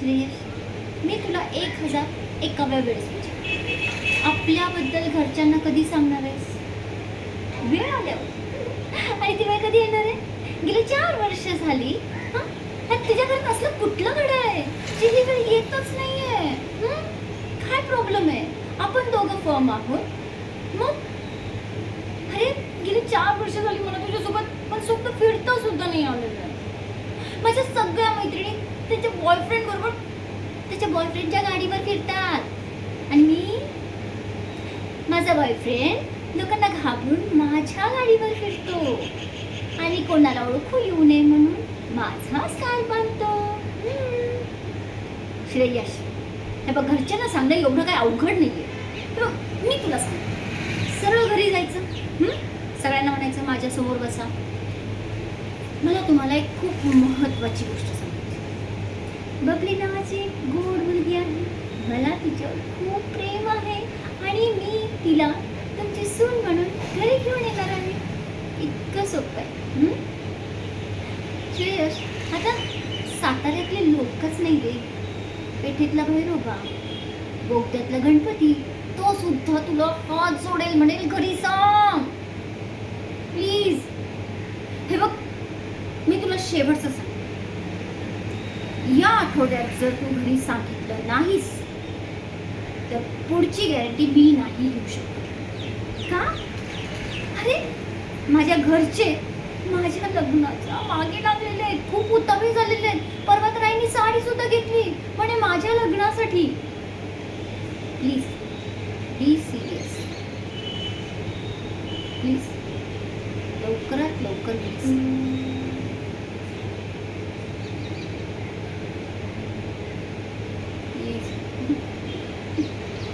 श्रेयस, मी तुला 1000 एकाव्या वेळेस विचारते, आपल्याबद्दल घरच्यांना कधी सांगणार आहेस? वेळ आल्यावर. आणि ती वेळ कधी येणार आहे? गेली 4 वर्ष झाली. हां, तुझ्या घरात असलं कुठलं घडं आहे जी ही वेळ येतच नाहीये? काय प्रॉब्लेम आहे? आपण दोघं फर्म आहोत. मग अरे गेली 4 वर्ष झाली मला तुझ्यासोबत पण स्वप्न फिरता सुद्धा नाही आलेलं आहे. माझ्या सगळ्या मैत्रिणी त्यांच्या बॉयफ्रेंड बरोबर त्याच्या बॉयफ्रेंडच्या गाडीवर फिरतात आणि मी माझा बॉयफ्रेंड लोकांना घाबरून माझ्या गाडीवर फिरतो आणि कोणाला ओळखू येऊ नये म्हणून माझा स्कार्फ बांधतो. श्रेयस, हे बघ, घरच्यांना सांगणं एवढं काय अवघड नाहीये. तर मी तुला सांगते, सरळ घरी जायचं, सगळ्यांना म्हणायचं माझ्यासमोर बसा. मला तुम्हाला एक खूप महत्त्वाची गोष्ट सांगायची. बबली नावाची एक गोड मुलगी आहे. मला तिच्यावर खूप प्रेम आहे आणि मी तिला तुमची सून म्हणून घरी घेऊन येणार आहे. इतकं सोपं आहे. श्रेयस, आता साताऱ्यातले लोकच नाही रे, पेठेतला भैरोबा, बोगद्यातला गणपती, तो सुद्धा तुला हात जोडेल, म्हणेल घरी सांग प्लीज. हे बघ, मी तुला शेवटचं सांग, या आठवड्यात जर तू घरी सांगितलं नाहीस तर पुढची गॅरंटी मी नाही घेऊ शकत. का? अरे माझ्या घरचे माझ्या लग्नाच्या मागे लागलेले आहेत, खूप उतावळे झालेले आहेत. परवा तर आईने साडी सुद्धा घेतली म्हणे माझ्या लग्नासाठी. प्लीज